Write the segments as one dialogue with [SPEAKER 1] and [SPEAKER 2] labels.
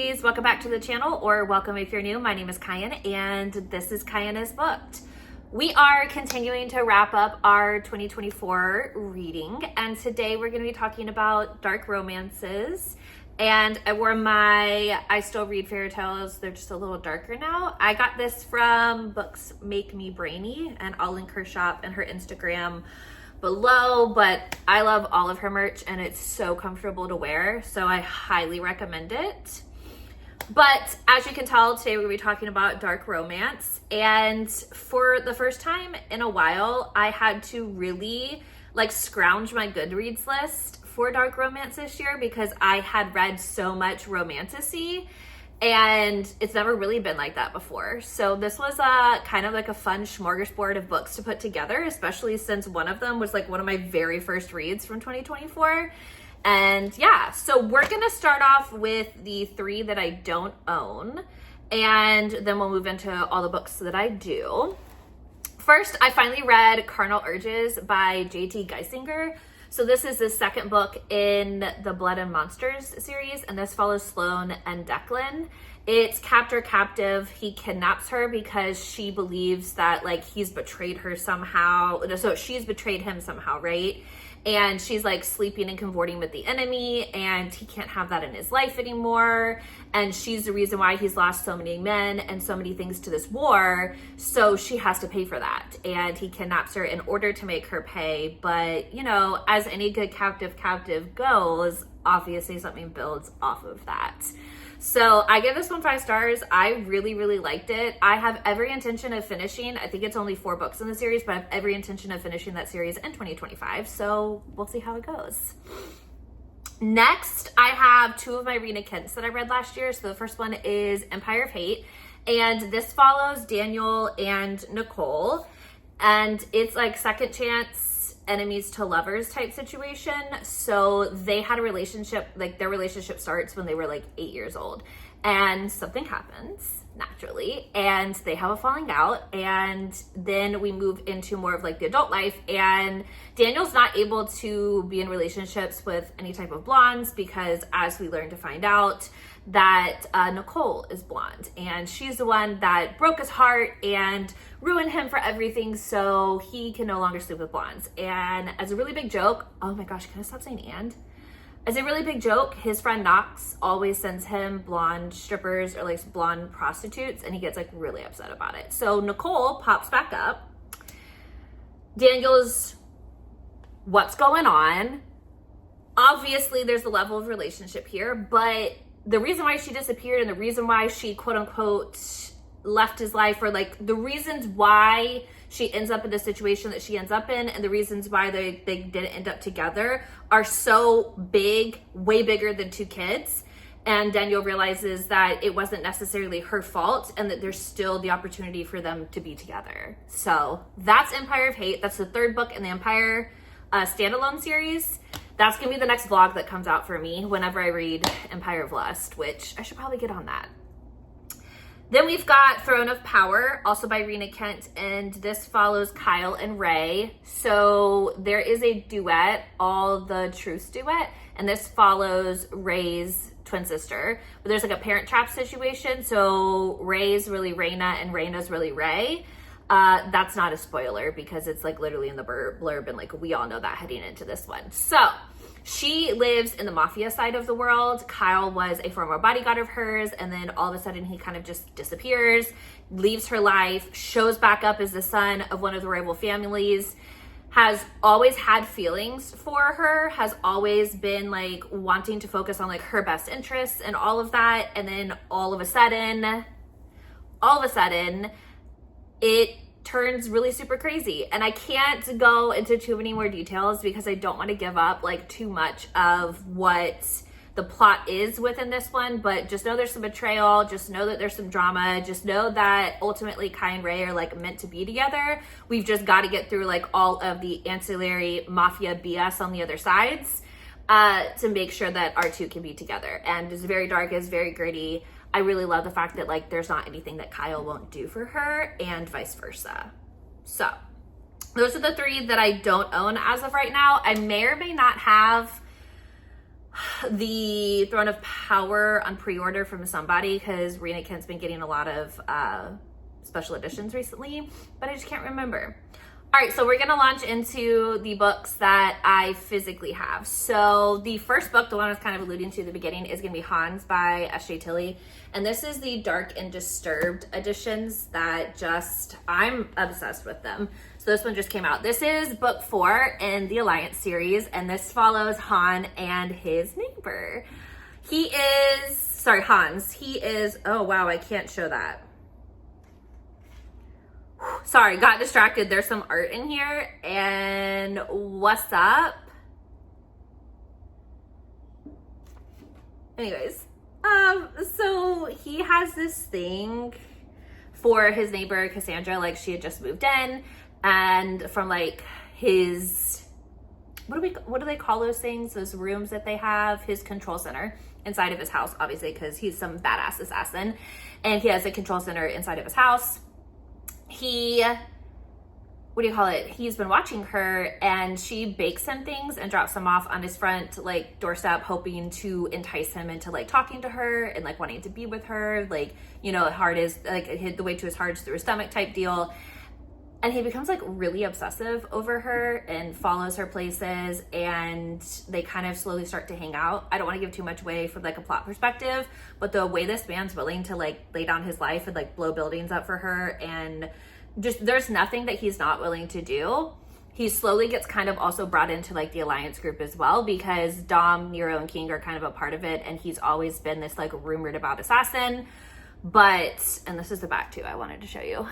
[SPEAKER 1] besties, welcome back to the channel, or welcome if you're new. My name is Kyan and this is Kyan is Booked. We are continuing to wrap up our 2024 reading, and today we're going to be talking about dark romances. And I wore my I Still Read Fairy Tales, they're just a little darker now. I got this from Books Make Me Brainy, and I'll link her shop and her Instagram below, but I love all of her merch and it's so comfortable to wear, so I highly recommend it. But as you can tell, today we're going to be talking about dark romance, and for the first time in a while I had to really scrounge my Goodreads list for dark romance this year because I had read so much Romantasy and it's never really been like that before. So this was a kind of a fun smorgasbord of books to put together, especially since one of them was one of my very first reads from 2024. And yeah, so we're gonna start off with the 3 that I don't own, and then we'll move into all the books that I do. First, I finally read Carnal Urges by J.T. Geisinger. So this is the second book in the Blood and Monsters series, and this follows Sloane and Declan. It's captor-captive. He kidnaps her because she believes that he's betrayed her somehow. So she's betrayed him somehow, right? And she's sleeping and cavorting with the enemy, and he can't have that in his life anymore. And she's the reason why he's lost so many men and so many things to this war. So she has to pay for that. And he kidnaps her in order to make her pay. But, as any good captive goes, obviously something builds off of that. So I give this one 5 stars. I really, really liked it. I have every intention of finishing. I think it's only 4 books in the series, but I have every intention of finishing that series in 2025. So we'll see how it goes. Next, I have 2 of my Rena Kents that I read last year. So the first one is Empire of Hate, and this follows Daniel and Nicole, and it's second chance enemies to lovers type situation. So they had a relationship, their relationship starts when they were 8 years old, and something happens naturally and they have a falling out, and then we move into more of the adult life, and Daniel's not able to be in relationships with any type of blondes because, as we learn to find out, that Nicole is blonde, and she's the one that broke his heart and ruined him for everything, so he can no longer sleep with blondes. And as a really big joke, oh my gosh, can I stop saying and? As a really big joke, his friend Knox always sends him blonde strippers or blonde prostitutes, and he gets really upset about it. So Nicole pops back up. Daniel's, what's going on? Obviously there's a level of relationship here, but the reason why she disappeared and the reason why she quote unquote left his life, or the reasons why she ends up in the situation that she ends up in, and the reasons why they didn't end up together are so big, way bigger than 2 kids. And Daniel realizes that it wasn't necessarily her fault, and that there's still the opportunity for them to be together. So that's Empire of Hate. That's the 3rd book in the Empire standalone series. That's gonna be the next vlog that comes out for me whenever I read Empire of Lust, which I should probably get on that. Then we've got Throne of Power, also by Rena Kent, and this follows Kyle and Ray. So there is a duet, All the Truth duet, and this follows Ray's twin sister. But there's a parent trap situation, so Ray's really Raina and Raina's really Ray. That's not a spoiler because it's literally in the blurb, and we all know that heading into this one. So she lives in the mafia side of the world. Kyle was a former bodyguard of hers, and then all of a sudden he kind of just disappears, leaves her life, shows back up as the son of one of the rival families, has always had feelings for her, has always been wanting to focus on her best interests and all of that, and then all of a sudden it turns really super crazy. And I can't go into too many more details because I don't want to give up too much of what the plot is within this one, but just know there's some betrayal, just know that there's some drama, just know that ultimately Kai and Ray are meant to be together. We've just got to get through all of the ancillary mafia BS on the other sides to make sure that our 2 can be together. And it's very dark, it's very gritty. I really love the fact that there's not anything that Kyle won't do for her, and vice versa. So those are the 3 that I don't own as of right now. I may or may not have the Throne of Power on pre-order from somebody, because Rena Kent's been getting a lot of special editions recently, but I just can't remember. All right, so we're gonna launch into the books that I physically have. So the first book, the one I was kind of alluding to at the beginning, is gonna be Hans by S.J. Tilley. And this is the Dark and Disturbed editions that I'm obsessed with them. So this one just came out. This is book 4 in the Alliance series, and this follows Han and his neighbor. Hans. He is, oh wow, I can't show that. Sorry, got distracted. There's some art in here. And what's up? Anyways, so he has this thing for his neighbor Cassandra. Like, she had just moved in, and from like his, what do they call those things? Those rooms that they have, his control center inside of his house, obviously, because he's some badass assassin, and he has a control center inside of his house. He's been watching her, and she bakes him things and drops them off on his front like doorstep, hoping to entice him into like talking to her and like wanting to be with her. Like, you know, the way to his heart is through his stomach type deal. And he becomes like really obsessive over her and follows her places, and they kind of slowly start to hang out. I don't want to give too much away from like a plot perspective, but the way this man's willing to like lay down his life and like blow buildings up for her, and just there's nothing that he's not willing to do. He slowly gets kind of also brought into like the Alliance group as well, because Dom, Nero, and King are kind of a part of it, and he's always been this like rumored about assassin. But, and this is the back too, I wanted to show you.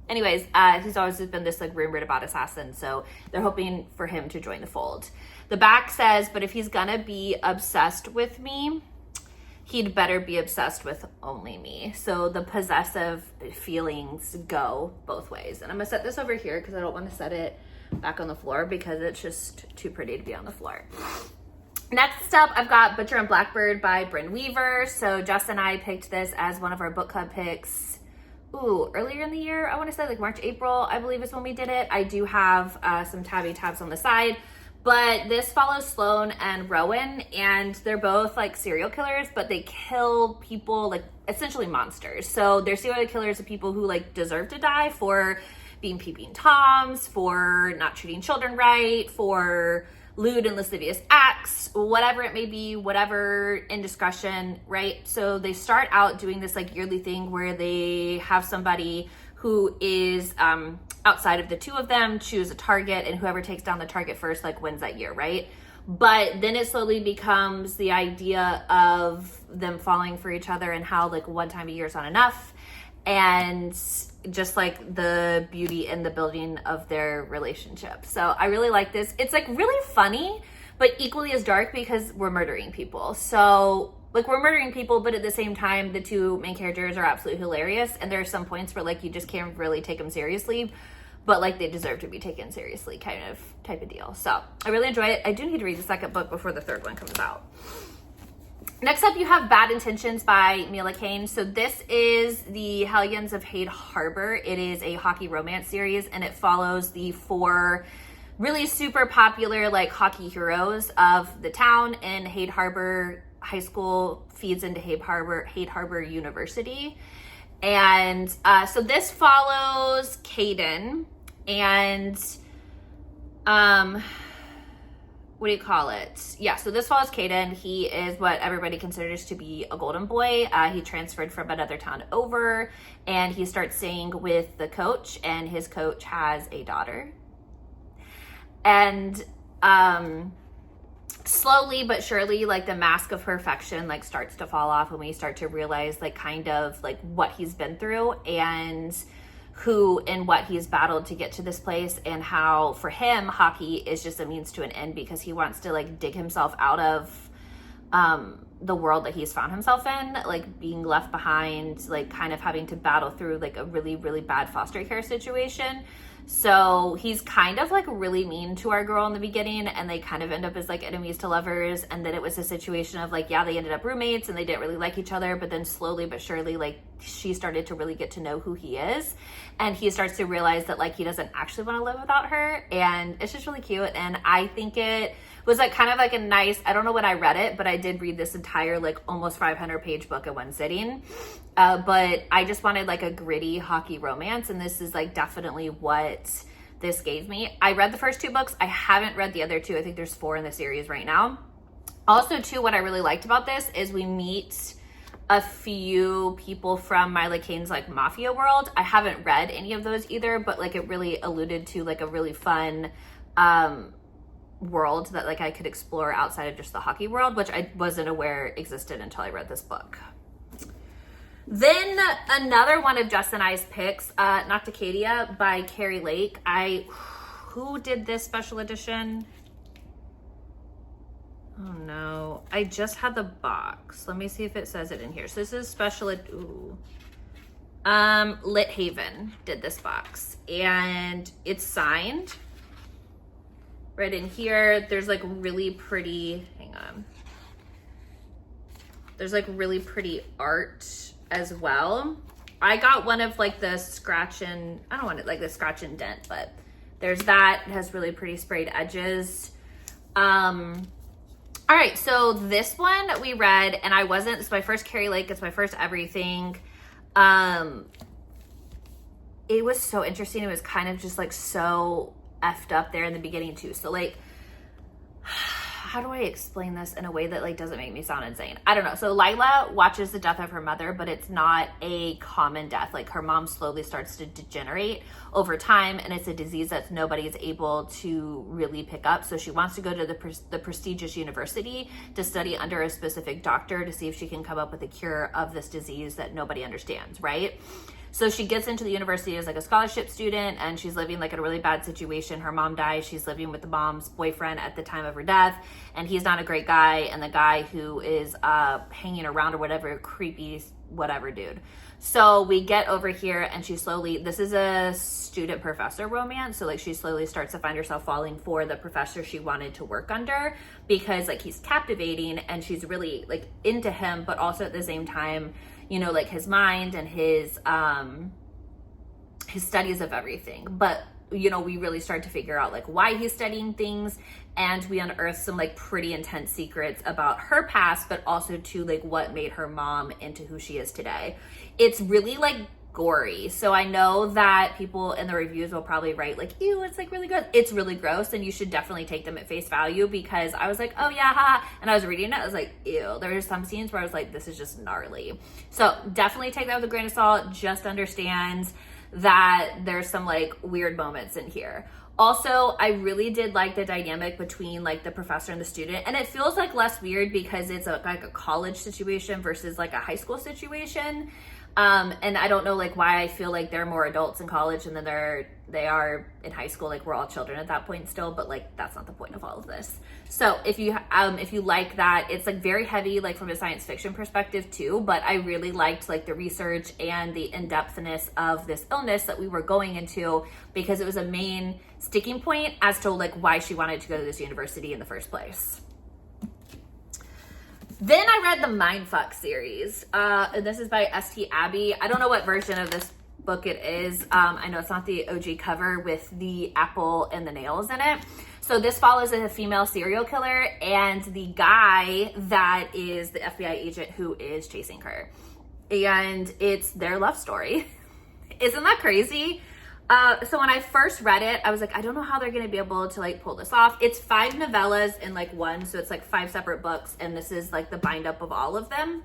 [SPEAKER 1] Anyways, he's always been this like rumored about assassin, so they're hoping for him to join the fold. The back says, but if he's gonna be obsessed with me, he'd better be obsessed with only me. So the possessive feelings go both ways. And I'm gonna set this over here because I don't want to set it back on the floor because it's just too pretty to be on the floor. Next up, I've got Butcher and Blackbird by Bryn Weaver. So Jess and I picked this as one of our book club picks. Earlier in the year, I want to say like March, April, I believe is when we did it. I do have some tabs on the side, but this follows Sloane and Rowan, and they're both like serial killers, but they kill people like essentially monsters. So they're serial killers of people who like deserve to die for being peeping toms, for not treating children right, for lewd and lascivious acts, whatever it may be, whatever indiscretion, right? So they start out doing this like yearly thing where they have somebody who is outside of the two of them choose a target, and whoever takes down the target first like wins that year, right? But then it slowly becomes the idea of them falling for each other, and how like one time a year is not enough, and just like the beauty in the building of their relationship. So I really like this. It's like really funny, but equally as dark, because we're murdering people. So like we're murdering people, but at the same time, the two main characters are absolutely hilarious. And there are some points where like you just can't really take them seriously, but like they deserve to be taken seriously type of deal. So I really enjoy it. I do need to read the second book before the third one comes out. Next up, you have Bad Intentions by Mila Kane. So this is the Hellions of Hade Harbor. It is a hockey romance series, and it follows the 4 really super popular like hockey heroes of the town. And Hade Harbor High School feeds into Hade Harbor University. And so this follows Caden, and what do you call it? Yeah, so this follows Caden. He is what everybody considers to be a golden boy. He transferred from another town over, and he starts staying with the coach, and his coach has a daughter. And slowly but surely, like the mask of perfection like starts to fall off, and we start to realize like kind of like what he's been through, and who and what he's battled to get to this place, and how for him hockey is just a means to an end, because he wants to like dig himself out of the world that he's found himself in, like being left behind, like kind of having to battle through like a really, really bad foster care situation. So he's kind of like really mean to our girl in the beginning, and they kind of end up as like enemies to lovers. And then it was a situation of like, yeah, they ended up roommates and they didn't really like each other, but then slowly but surely, like she started to really get to know who he is, and he starts to realize that like he doesn't actually want to live without her. And it's just really cute. And I think it was like kind of like a nice, I don't know when I read it, but I did read this entire like almost 500 page book in one sitting. But I just wanted like a gritty hockey romance, and this is like definitely what this gave me. I read the first 2 books. I haven't read the other 2. I think there's 4 in the series right now. Also too, what I really liked about this is we meet a few people from Miley Kane's like mafia world. I haven't read any of those either, but like it really alluded to like a really fun world that like I could explore outside of just the hockey world, which I wasn't aware existed until I read this book. Then another one of Jess and I's picks, Nacadia by Keri. Who did this special edition? Oh no, I just had the box. Let me see if it says it in here. So this is Lit Haven did this box, and it's signed. Right in here, there's like really pretty, hang on. There's like really pretty art as well. I got one of like the scratch and, I don't want it like the scratch and dent, but there's that. It has really pretty sprayed edges. All right, so this one we read, and it's my first Keri, it's my first everything. It was so interesting. It was kind of just like so effed up there in the beginning too. So like, how do I explain this in a way that like doesn't make me sound insane? I don't know. So Lila watches the death of her mother, but it's not a common death. Like her mom slowly starts to degenerate over time, and it's a disease that nobody is able to really pick up. So she wants to go to the prestigious university to study under a specific doctor to see if she can come up with a cure of this disease that nobody understands, right? So she gets into the university as like a scholarship student, and she's living like in a really bad situation. Her mom dies. She's living with the mom's boyfriend at the time of her death, and he's not a great guy. And the guy who is hanging around or whatever, creepy whatever dude. So we get over here, and this is a student professor romance. So like she slowly starts to find herself falling for the professor she wanted to work under, because like he's captivating and she's really like into him, but also at the same time, you know, like his mind and his studies of everything. But, you know, we really start to figure out like why he's studying things, and we unearth some like pretty intense secrets about her past, but also to like what made her mom into who she is today. It's really like gory. So I know that people in the reviews will probably write like, ew, it's like really good. It's really gross, and you should definitely take them at face value, because I was like, oh yeah, haha. And I was reading it, I was like, ew. There were some scenes where I was like, this is just gnarly. So definitely take that with a grain of salt. Just understand that there's some like weird moments in here. Also, I really did like the dynamic between like the professor and the student, and it feels like less weird because it's like a college situation versus like a high school situation. And I don't know like why I feel like they're more adults in college and then they are in high school. Like we're all children at that point still, but like that's not the point of all of this. So if you like that, it's like very heavy like from a science fiction perspective too, but I really liked like the research and the in-depthness of this illness that we were going into, because it was a main sticking point as to like why she wanted to go to this university in the first place. Then I read the Mindfuck series. And this is by St. Abbey. I don't know what version of this book it is. I know it's not the OG cover with the apple and the nails in it. So this follows a female serial killer and the guy that is the FBI agent who is chasing her. And it's their love story. Isn't that crazy? So when I first read it, I was like, I don't know how they're going to be able to like pull this off. It's 5 novellas in like one. So it's like 5 separate books. And this is like the bind up of all of them.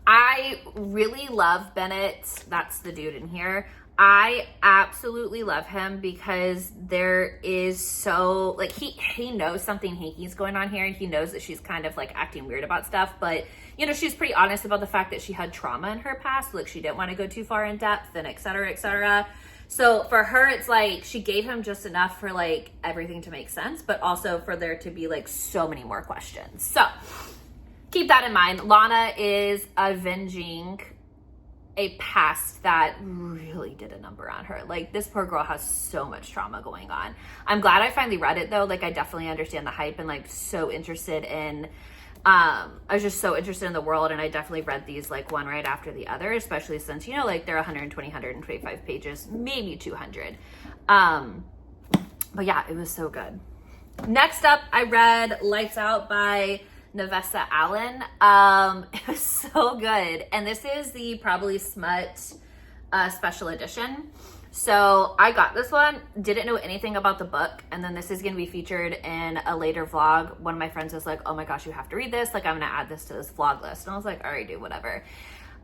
[SPEAKER 1] I really love Bennett. That's the dude in here. I absolutely love him because there is so like, he knows something hinky's going on here, and he knows that she's kind of like acting weird about stuff, but you know, she's pretty honest about the fact that she had trauma in her past. Like she didn't want to go too far in depth and et cetera, et cetera. So for her, it's like she gave him just enough for like everything to make sense, but also for there to be like so many more questions. So keep that in mind. Lana is avenging a past that really did a number on her. Like, this poor girl has so much trauma going on. I'm glad I finally read it though. Like, I definitely understand the hype and like so interested in, I was just so interested in the world, and I definitely read these like one right after the other, especially since, you know, like they're 125 pages, maybe 200. But yeah, it was so good. Next up, I read Lights Out by Navessa Allen. It was so good. And this is the Probably Smut special edition. So I got this one, didn't know anything about the book, and then this is going to be featured in a later vlog. One of my friends was like, oh my gosh, you have to read this. Like, I'm going to add this to this vlog list. And I was like, all right, dude, whatever.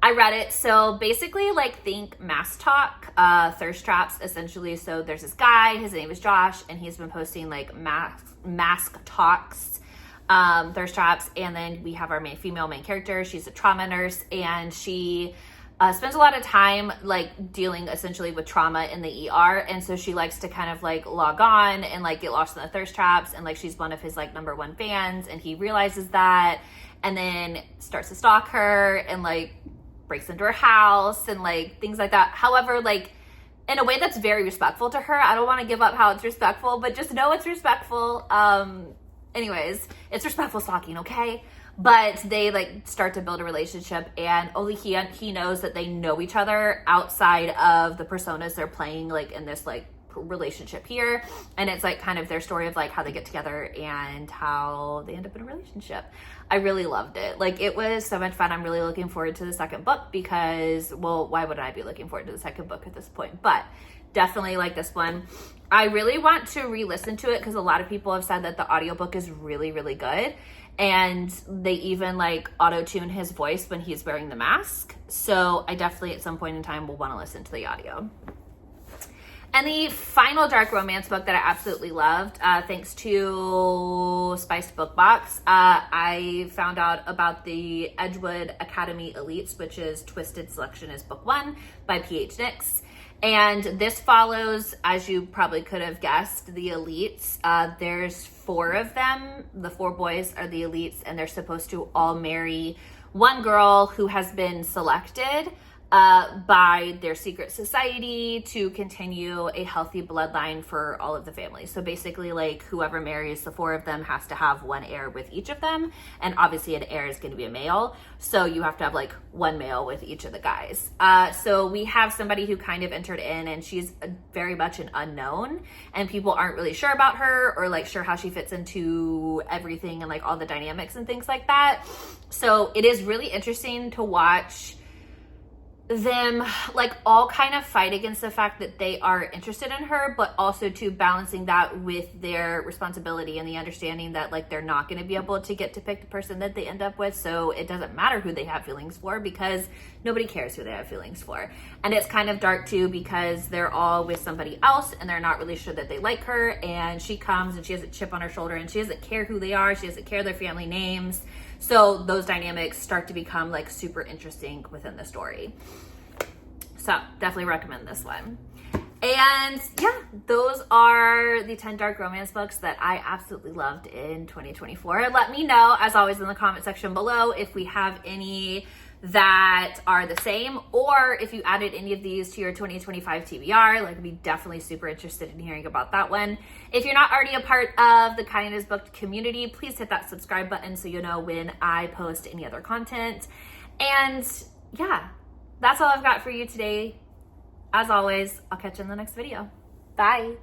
[SPEAKER 1] I read it. So basically, like, think mass talk, thirst traps, essentially. So there's this guy, his name is Josh, and he's been posting like mask talks, thirst traps. And then we have our female main character. She's a trauma nurse, and she spends a lot of time like dealing essentially with trauma in the ER. And so she likes to kind of like log on and like get lost in the thirst traps. And like, she's one of his like #1 fans, and he realizes that, and then starts to stalk her and like breaks into her house and like things like that. However, like in a way that's very respectful to her. I don't want to give up how it's respectful, but just know it's respectful. Anyways, it's respectful stalking, okay? But they like start to build a relationship, and only he knows that they know each other outside of the personas they're playing like in this like relationship here. And it's like kind of their story of like how they get together and how they end up in a relationship. I really loved it. Like, it was so much fun. I'm really looking forward to the second book because, well, why would I be looking forward to the second book at this point? But definitely like this one. I really want to re-listen to it because a lot of people have said that the audiobook is really, really good. And they even like auto-tune his voice when he's wearing the mask. So I definitely at some point in time will want to listen to the audio. And the final dark romance book that I absolutely loved, thanks to Spiced Book Box, I found out about the Edgewood Academy Elites, which is Twisted Selectionist Book 1 by P.H. Nix. And this follows, as you probably could have guessed, the elites. There's 4 of them. The 4 boys are the elites, and they're supposed to all marry one girl who has been selected by their secret society to continue a healthy bloodline for all of the families. So basically, like, whoever marries the 4 of them has to have one heir with each of them. And obviously an heir is going to be a male. So you have to have like one male with each of the guys. So we have somebody who kind of entered in, and she's very much an unknown, and people aren't really sure about her or like sure how she fits into everything and like all the dynamics and things like that. So it is really interesting to watch them like all kind of fight against the fact that they are interested in her, but also to balancing that with their responsibility and the understanding that like they're not going to be able to get to pick the person that they end up with. So it doesn't matter who they have feelings for because nobody cares who they have feelings for. And it's kind of dark too because they're all with somebody else and they're not really sure that they like her, and she comes and she has a chip on her shoulder and she doesn't care who they are, she doesn't care their family names. So those dynamics start to become like super interesting within the story. So definitely recommend this one. And yeah, those are the 10 dark romance books that I absolutely loved in 2024. Let me know, as always, in the comment section below if we have any that are the same, or if you added any of these to your 2025 TBR. Like, I'd be definitely super interested in hearing about that one. If you're not already a part of the Kind is Booked community, please hit that subscribe button so you know when I post any other content. And yeah, that's all I've got for you today. As always, I'll catch you in the next video. Bye.